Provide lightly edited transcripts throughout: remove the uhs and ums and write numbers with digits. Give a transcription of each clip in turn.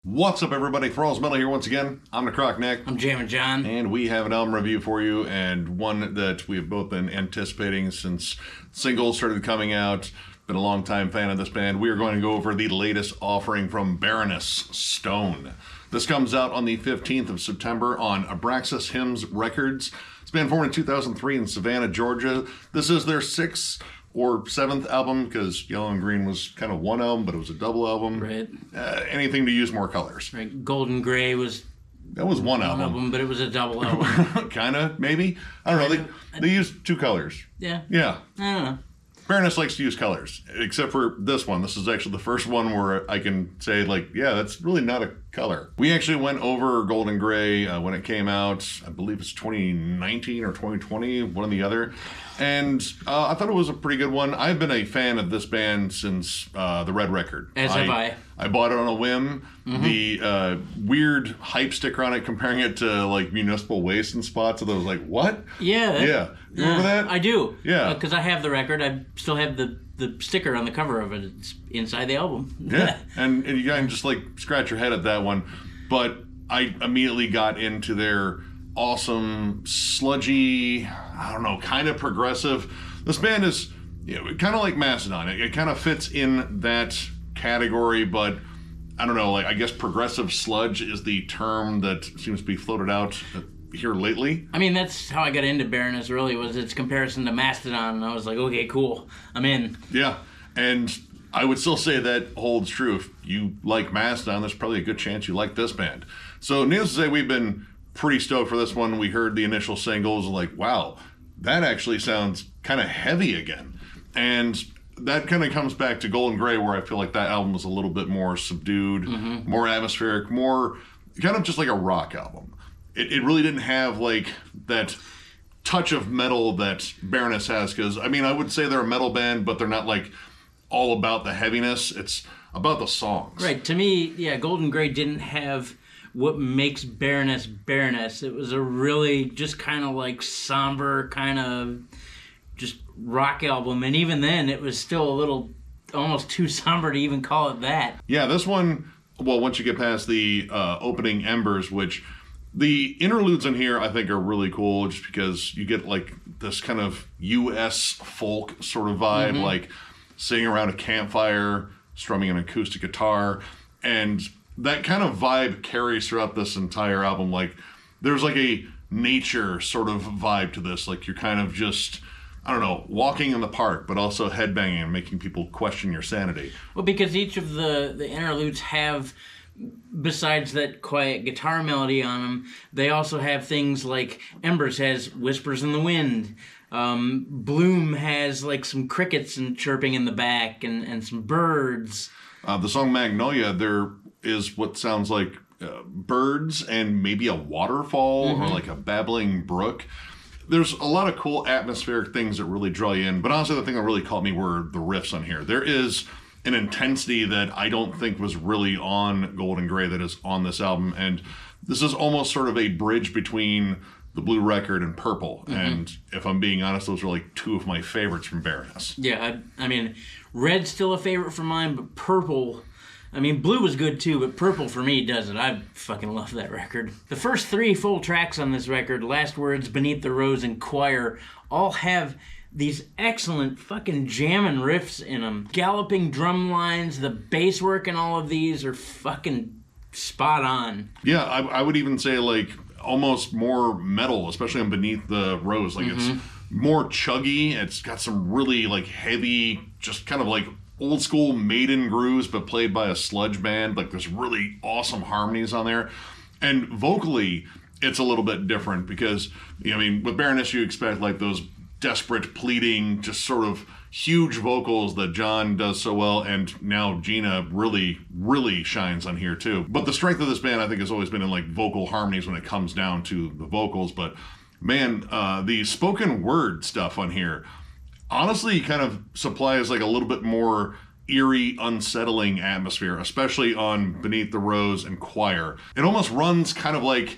What's up, everybody? Thralls Metal here once again. I'm Necrotic. I'm Jammin John. And we have an album review for you, and one that we have both been anticipating since singles started coming out. Been a long time fan of this band. We are going to go over the latest offering from Baroness, Stone. This comes out on the 15th of September on Abraxas Hymns Records. It's been formed in 2003 in Savannah, Georgia. This is their 6th or 7th album, because Yellow and Green was kind of one album, but it was a double album. Right. Anything to use more colors. Right. Gold & Grey was... That was one album. But it was a double album. Kind of, maybe. I don't know. They used 2 colors. Yeah. Yeah. I don't know. Baroness likes to use colors, except for this one. This is actually the first one where I can say, like, yeah, that's really not a color. We actually went over Gold & Grey when it came out. I believe it's 2019 or 2020, one or the other. And I thought it was a pretty good one. I've been a fan of this band since the Red Record. As have I. I bought it on a whim. Mm-hmm. The weird hype sticker on it comparing it to, like, municipal waste and spots. And I was like, what? Yeah. Yeah. You remember that? I do. Yeah. Because I have the record. I still have the sticker on the cover of it. It's inside the album. Yeah. and you can just, like, scratch your head at that one. But I immediately got into their awesome, sludgy, I don't know, kind of progressive. This band is kind of like Mastodon. It kind of fits in that category, but I don't know, like, I guess progressive sludge is the term that seems to be floated out here lately. I mean, that's how I got into Baroness, really, was its comparison to Mastodon, and I was like, okay, cool, I'm in. Yeah, and I would still say that holds true. If you like Mastodon, there's probably a good chance you like this band. So needless to say, we've been pretty stoked for this one. We heard the initial singles, like, wow, that actually sounds kind of heavy again. And that kind of comes back to Gold & Grey, where I feel like that album was a little bit more subdued, more atmospheric, more kind of just like a rock album. It really didn't have, like, that touch of metal that Baroness has, because, I mean, I would say they're a metal band, but they're not, like, all about the heaviness. It's about the songs. Right. To me, yeah, Gold & Grey didn't have what makes Baroness Baroness. It was a really just kind of like somber, kind of just rock album. And even then, it was still a little almost too somber to even call it that. Yeah, this one, well, once you get past the opening Embers, which the interludes in here I think are really cool, just because you get like this kind of U.S. folk sort of vibe, like sitting around a campfire, strumming an acoustic guitar, and that kind of vibe carries throughout this entire album. Like, there's like a nature sort of vibe to this. Like, you're kind of just, I don't know, walking in the park, but also headbanging and making people question your sanity. Well, because each of the interludes have, besides that quiet guitar melody on them, they also have things like Embers has Whispers in the Wind. Bloom has like some crickets and chirping in the back and some birds. The song Magnolia, there is what sounds like birds and maybe a waterfall or like a babbling brook. There's a lot of cool atmospheric things that really draw you in, but honestly the thing that really caught me were the riffs on here. There is an intensity that I don't think was really on Gold & Grey that is on this album, and this is almost sort of a bridge between the Blue Record and Purple, and if I'm being honest, those are like 2 of my favorites from Baroness. Yeah, I mean, Red's still a favorite for mine, but Purple, I mean, Blue was good too, but Purple for me does it. I fucking love that record. The first 3 full tracks on this record, Last Words, Beneath the Rose, and Choir, all have these excellent fucking jammin' riffs in them. Galloping drum lines, the bass work in all of these are fucking spot on. Yeah, I would even say, like, almost more metal, especially on Beneath the Rose. Like, it's more chuggy. It's got some really, like, heavy, just kind of like old school Maiden grooves, but played by a sludge band. Like, there's really awesome harmonies on there. And vocally, it's a little bit different because, I mean, with Baroness, you expect like those desperate, pleading, just sort of huge vocals that John does so well, and now Gina really, really shines on here too. But the strength of this band, I think, has always been in like vocal harmonies when it comes down to the vocals. But man, the spoken word stuff on here honestly kind of supplies like a little bit more eerie, unsettling atmosphere, especially on Beneath the Rose and Choir. It almost runs kind of like,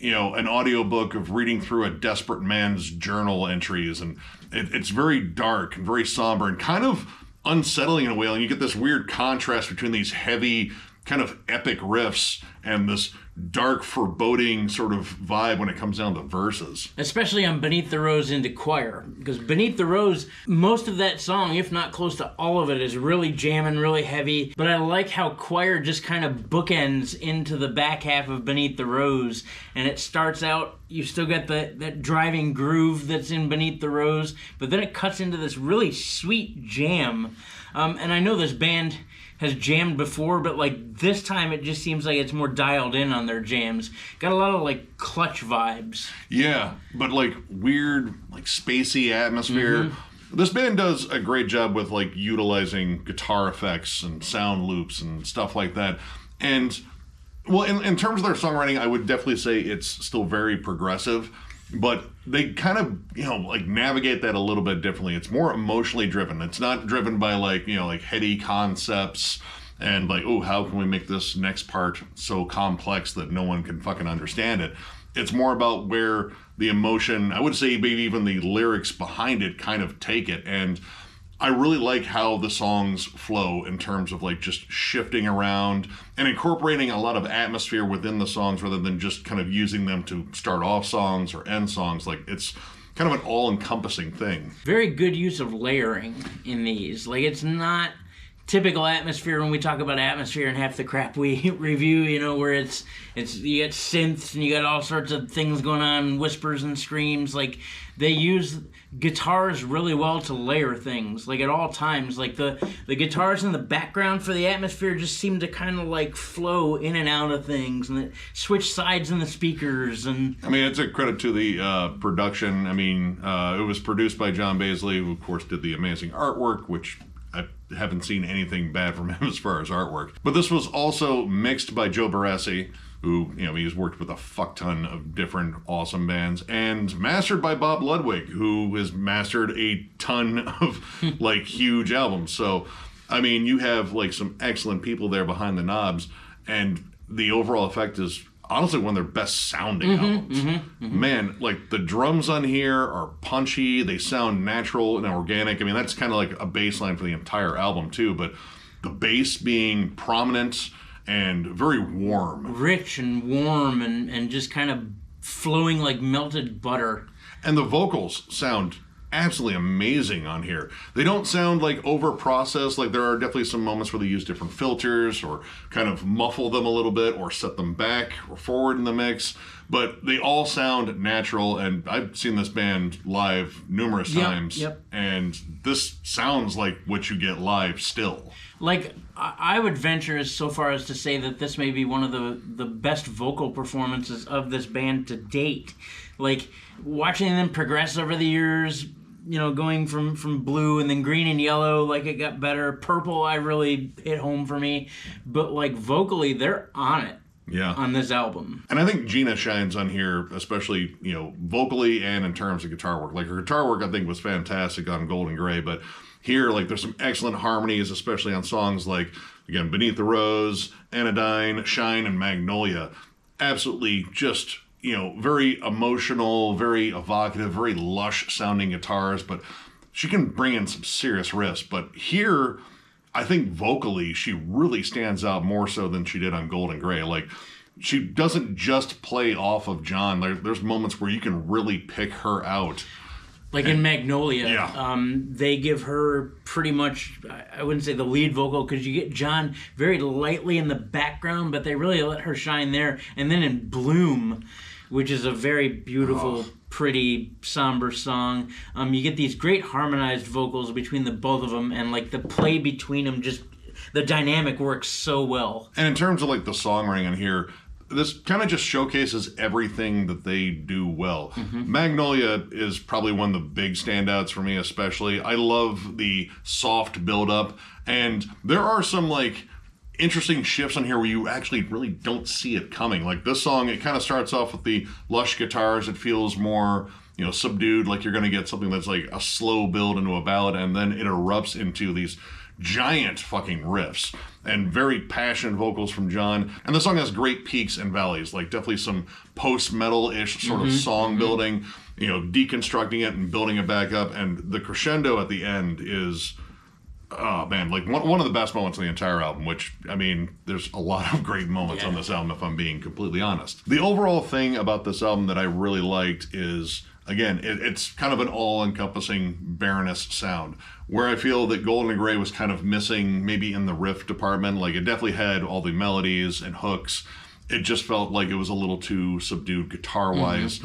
an audiobook of reading through a desperate man's journal entries, and it's very dark and very somber and kind of unsettling in a way, and you get this weird contrast between these heavy kind of epic riffs and this dark, foreboding sort of vibe when it comes down to verses. Especially on Beneath the Rose into Choir. Because Beneath the Rose, most of that song, if not close to all of it, is really jamming, really heavy. But I like how Choir just kind of bookends into the back half of Beneath the Rose. And it starts out, you still got that driving groove that's in Beneath the Rose. But then it cuts into this really sweet jam. And I know this band has jammed before, but like this time it just seems like it's more dialed in on their jams. Got a lot of like Clutch vibes. Yeah, but like weird, like spacey atmosphere. This band does a great job with like utilizing guitar effects and sound loops and stuff like that. And well, in terms of their songwriting, I would definitely say it's still very progressive, but they kind of, like navigate that a little bit differently. It's more emotionally driven. It's not driven by like, like heady concepts and like, oh, how can we make this next part so complex that no one can fucking understand it? It's more about where the emotion, I would say maybe even the lyrics behind it kind of take it. And I really like how the songs flow in terms of like just shifting around and incorporating a lot of atmosphere within the songs rather than just kind of using them to start off songs or end songs. Like it's kind of an all-encompassing thing. Very good use of layering in these. Like it's not typical atmosphere when we talk about atmosphere and half the crap we review, where it's you got synths and you got all sorts of things going on, whispers and screams. Like they use guitars really well to layer things, like at all times. Like the guitars in the background for the atmosphere just seem to kind of like flow in and out of things, and it switch sides in the speakers. And I mean, it's a credit to the production. I mean, it was produced by John Baisley, who of course did the amazing artwork, which I haven't seen anything bad from him as far as artwork. But this was also mixed by Joe Barresi, who, he's worked with a fuck ton of different awesome bands, and mastered by Bob Ludwig, who has mastered a ton of, like, huge albums. So, I mean, you have, like, some excellent people there behind the knobs, and the overall effect is honestly one of their best sounding albums. Man, like the drums on here are punchy, they sound natural and organic. I mean, that's kind of like a baseline for the entire album too, but the bass being prominent and very warm. Rich and warm and just kind of flowing like melted butter. And the vocals sound absolutely amazing on here. They don't sound like over-processed. Like there are definitely some moments where they use different filters or kind of muffle them a little bit or set them back or forward in the mix. But they all sound natural, and I've seen this band live numerous times. And this sounds like what you get live still. Like, I would venture so far as to say that this may be one of the best vocal performances of this band to date. Like, watching them progress over the years, going from blue and then green and yellow, like it got better. Purple, I really hit home for me. But, like, vocally, they're on it. Yeah. On this album. And I think Gina shines on here, especially, vocally and in terms of guitar work. Like, her guitar work, I think, was fantastic on Golden Gray, but here, like, there's some excellent harmonies, especially on songs like, again, Beneath the Rose, Anodyne, Shine, and Magnolia. Absolutely just, very emotional, very evocative, very lush-sounding guitars, but she can bring in some serious riffs. But here, I think vocally, she really stands out more so than she did on Golden Gray. Like, she doesn't just play off of John. There's moments where you can really pick her out. Like in Magnolia, yeah. They give her pretty much, I wouldn't say the lead vocal, because you get John very lightly in the background, but they really let her shine there. And then in Bloom, which is a very beautiful, pretty, somber song, you get these great harmonized vocals between the both of them, and like the play between them, just the dynamic works so well. And in terms of like the songwriting on here, this kind of just showcases everything that they do well. Magnolia is probably one of the big standouts for me, especially. I love the soft build-up, and there are some like interesting shifts on here where you actually really don't see it coming. Like this song, it kind of starts off with the lush guitars. It feels more, subdued, like you're going to get something that's like a slow build into a ballad, and then it erupts into these giant fucking riffs and very passionate vocals from John. And the song has great peaks and valleys, like definitely some post-metal-ish sort of song building, deconstructing it and building it back up. And the crescendo at the end is oh man, like one of the best moments on the entire album, which, I mean, there's a lot of great moments on this album, if I'm being completely honest. The overall thing about this album that I really liked is, again, it's kind of an all-encompassing Baroness sound, where I feel that Golden and Grey was kind of missing maybe in the riff department. Like, it definitely had all the melodies and hooks. It just felt like it was a little too subdued guitar-wise.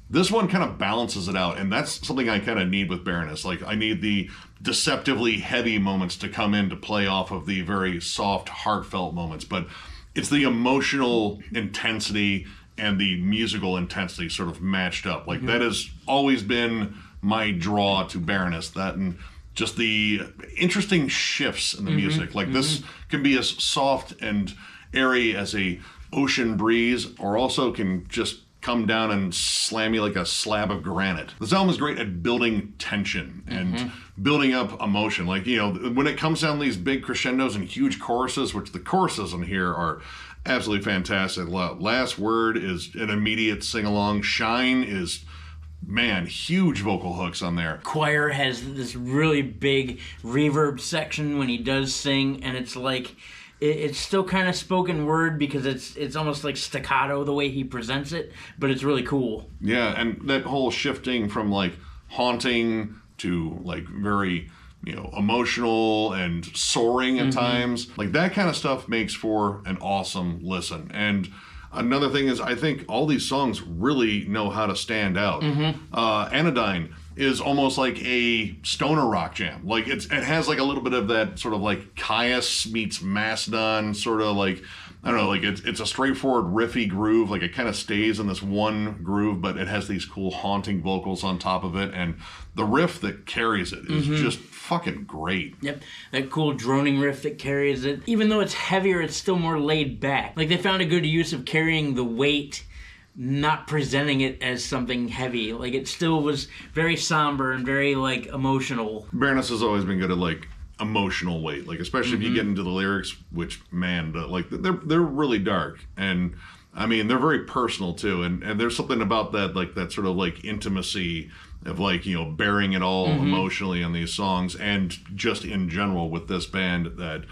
This one kind of balances it out, and that's something I kind of need with Baroness. Like, I need the deceptively heavy moments to come in to play off of the very soft, heartfelt moments, but it's the emotional intensity and the musical intensity sort of matched up. Like, that has always been my draw to Baroness, that and just the interesting shifts in the music. Like, this can be as soft and airy as a ocean breeze, or also can just come down and slam you like a slab of granite. This album is great at building tension and building up emotion. Like, you know, when it comes down these big crescendos and huge choruses, which the choruses in here are absolutely fantastic. Last Word is an immediate sing-along. Shine is, man, huge vocal hooks on there. Choir has this really big reverb section when he does sing, and it's like, it's still kind of spoken word because it's almost like staccato the way he presents it, but it's really cool. Yeah, and that whole shifting from like haunting to like very, you know, emotional and soaring at times, like that kind of stuff makes for an awesome listen. And another thing is, I think all these songs really know how to stand out. Anodyne is almost like a stoner rock jam. Like, it has like a little bit of that sort of like Caius meets Mastodon sort of like, I don't know, like it's a straightforward riffy groove. Like, it kind of stays in this one groove, but it has these cool haunting vocals on top of it, and the riff that carries it is just fucking great. Yep, that cool droning riff that carries it. Even though it's heavier, it's still more laid back. Like, they found a good use of carrying the weight, not presenting it as something heavy. Like, it still was very somber and very like emotional. Baroness has always been good at like emotional weight, like especially if you get into the lyrics, which, man, like they're really dark, and I mean, they're very personal too, and there's something about that, like that sort of like intimacy of like, you know, bearing it all emotionally in these songs, and just in general with this band, that,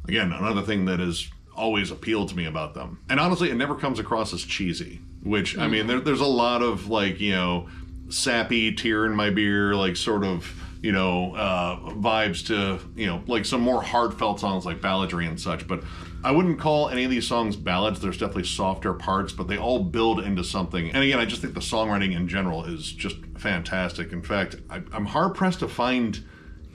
again, another thing that has always appealed to me about them. And honestly, it never comes across as cheesy, which, I mean, there's a lot of like, you know, sappy, tear in my beer, like sort of, you know, vibes to, you know, like some more heartfelt songs like Balladry and such, but I wouldn't call any of these songs ballads. There's definitely softer parts, but they all build into something. And again, I just think the songwriting in general is just fantastic. In fact, I'm hard-pressed to find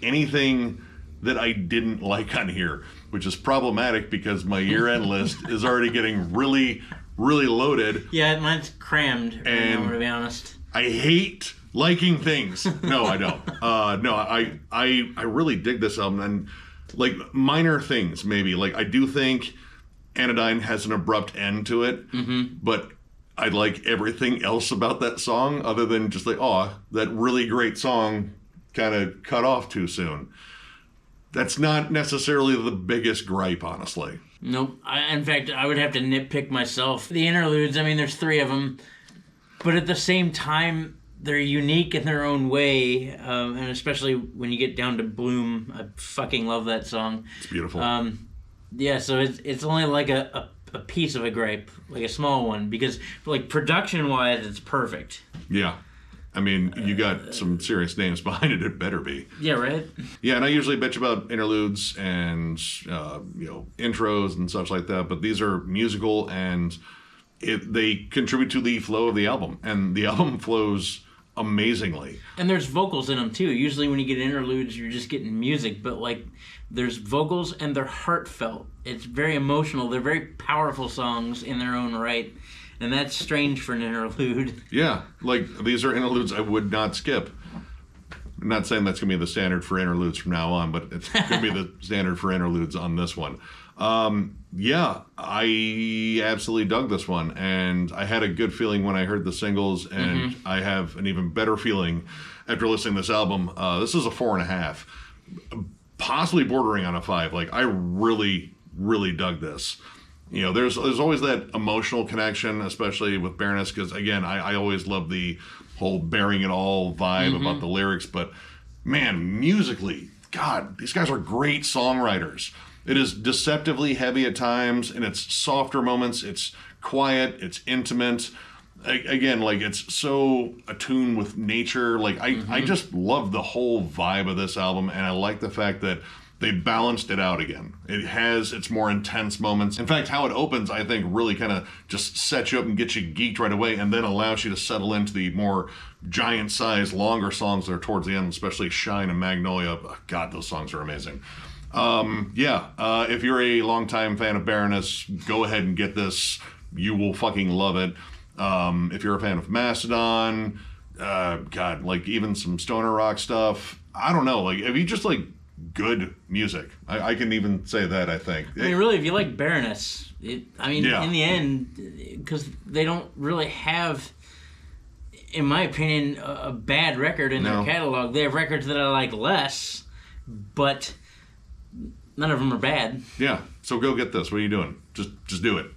anything that I didn't like on here, which is problematic because my year-end list is already getting really, really loaded. Yeah, mine's crammed right now, to be honest. I hate liking things. No, I don't. No, I really dig this album, and like minor things maybe. Like, I do think Anodyne has an abrupt end to it, but I like everything else about that song other than just like, oh, that really great song kind of cut off too soon. That's not necessarily the biggest gripe, honestly. Nope. In fact, I would have to nitpick myself. The interludes, I mean, there's 3 of them, but at the same time, they're unique in their own way, and especially when you get down to Bloom. I fucking love that song. It's beautiful. Yeah, so it's only like a piece of a gripe, like a small one, because like production-wise, it's perfect. Yeah. I mean, you got some serious names behind it. It better be. Yeah, right? Yeah, and I usually bitch about interludes and, you know, intros and such like that, but these are musical, and they contribute to the flow of the album, and the album flows amazingly. And there's vocals in them too. Usually when you get interludes, you're just getting music, but like there's vocals and they're heartfelt. It's very emotional. They're very powerful songs in their own right, and that's strange for an interlude. Yeah, like these are interludes I would not skip. I'm not saying that's going to be the standard for interludes from now on, but it's going to be the standard for interludes on this one. Yeah, I absolutely dug this one, and I had a good feeling when I heard the singles, and I have an even better feeling after listening to this album. This is a 4.5, possibly bordering on a 5. Like, I really, really dug this. You know, there's always that emotional connection, especially with Baroness, because again, I always love the whole bearing it all vibe about the lyrics, but man, musically, God, these guys are great songwriters. It is deceptively heavy at times, and it's softer moments. It's quiet. It's intimate. Again, like, it's so attuned with nature. Like, I just love the whole vibe of this album, and I like the fact that they balanced it out again. It has its more intense moments. In fact, how it opens, I think, really kind of just sets you up and gets you geeked right away, and then allows you to settle into the more giant-sized, longer songs that are towards the end, especially Shine and Magnolia. Oh, God, those songs are amazing. If you're a longtime fan of Baroness, go ahead and get this. You will fucking love it. If you're a fan of Mastodon, God, like, even some stoner rock stuff, I don't know, like, if you just like good music, I can even say that. I think, I mean, really, if you like Baroness, in the end, because they don't really have, in my opinion, a bad record in their catalog. They have records that I like less, but none of them are bad. Yeah, so go get this. What are you doing? Just do it.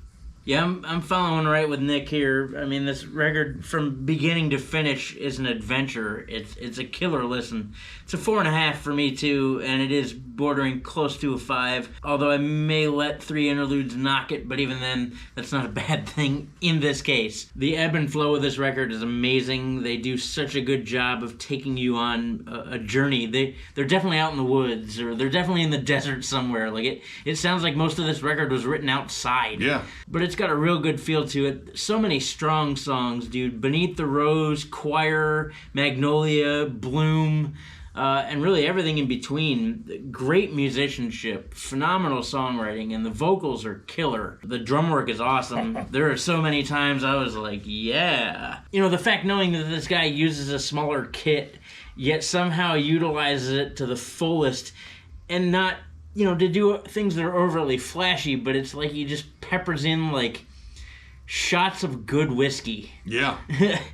Yeah, I'm following right with Nick here. I mean, this record from beginning to finish is an adventure. It's a killer listen. It's a 4.5 for me too, and it is bordering close to a 5. Although I may let 3 interludes knock it, but even then, that's not a bad thing in this case. The ebb and flow of this record is amazing. They do such a good job of taking you on a journey. They're definitely out in the woods, or they're definitely in the desert somewhere. Like it sounds like most of this record was written outside. Yeah, but it's got a real good feel to it. So many strong songs, dude. Beneath the Rose, Choir, Magnolia, Bloom, and really everything in between. Great musicianship, phenomenal songwriting, and the vocals are killer. The drum work is awesome. There are so many times I was like, yeah. You know, the fact knowing that this guy uses a smaller kit, yet somehow utilizes it to the fullest, and not, you know, to do things that are overly flashy, but it's like he just peppers in, like, shots of good whiskey. Yeah.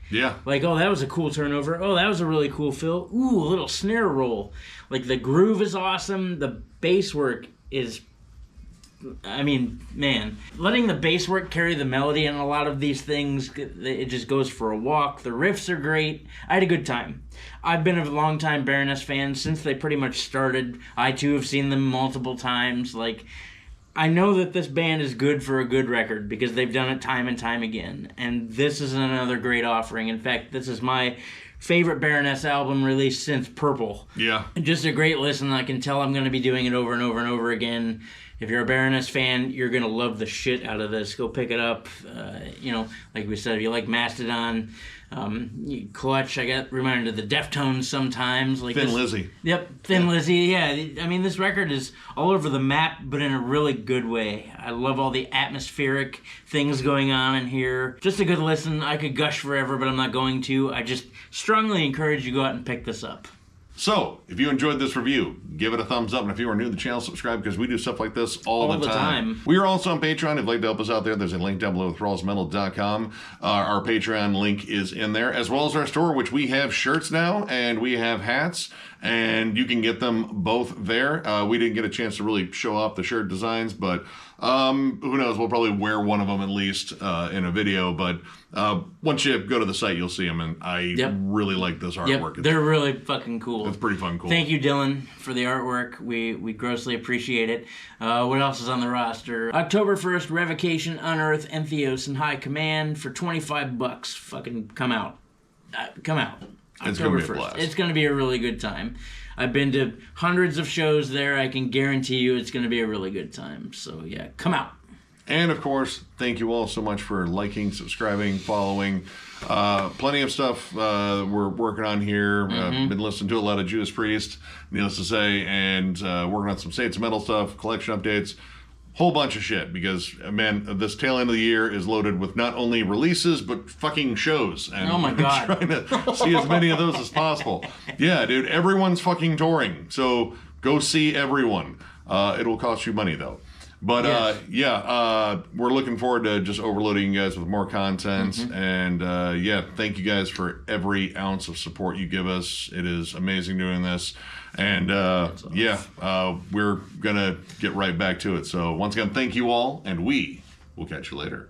Yeah. Like, oh, that was a cool turnover. Oh, that was a really cool fill. Ooh, a little snare roll. Like, the groove is awesome. The bass work is, I mean, man. Letting the bass work carry the melody in a lot of these things, it just goes for a walk. The riffs are great. I had a good time. I've been a long-time Baroness fan since they pretty much started. I, too, have seen them multiple times. Like, I know that this band is good for a good record because they've done it time and time again. And this is another great offering. In fact, this is my favorite Baroness album released since Purple. Yeah. Just a great listen. I can tell I'm going to be doing it over and over and over again. If you're a Baroness fan, you're going to love the shit out of this. Go pick it up. You know, like we said, if you like Mastodon, Clutch, I got reminded of the Deftones sometimes. Like Thin Lizzy. Yep, Thin Lizzy, yeah. I mean, this record is all over the map, but in a really good way. I love all the atmospheric things going on in here. Just a good listen. I could gush forever, but I'm not going to. I just strongly encourage you to go out and pick this up. So, if you enjoyed this review, give it a thumbs up. And if you are new to the channel, subscribe, because we do stuff like this all the time. We are also on Patreon. If you'd like to help us out there, there's a link down below at thrallsmetal.com. Our Patreon link is in there, as well as our store, which we have shirts now, and we have hats, and you can get them both there. We didn't get a chance to really show off the shirt designs, but who knows? We'll probably wear one of them at least in a video, but once you go to the site, you'll see them, and I really like this artwork. They're really fucking cool. It's pretty fun cool. Thank you, Dylan, for the artwork. We grossly appreciate it. What else is on the roster? October 1st, Revocation, Unearth, Entheos, and High Command for $25. Fucking come out. Come out. It's going to be a 1st. blast. It's going to be a really good time. I've been to hundreds of shows there. I can guarantee you it's going to be a really good time. So, yeah, come out. And, of course, thank you all so much for liking, subscribing, following. Plenty of stuff we're working on here. Been listening to a lot of Judas Priest, needless to say, and working on some Saints of Metal stuff, collection updates, whole bunch of shit, because, man, this tail end of the year is loaded with not only releases, but fucking shows. And oh, my God. I'm trying to see as many of those as possible. Yeah, dude, everyone's fucking touring, so go see everyone. It will cost you money, though. But, we're looking forward to just overloading you guys with more content. And, thank you guys for every ounce of support you give us. It is amazing doing this. And, we're going to get right back to it. So, once again, thank you all, and we will catch you later.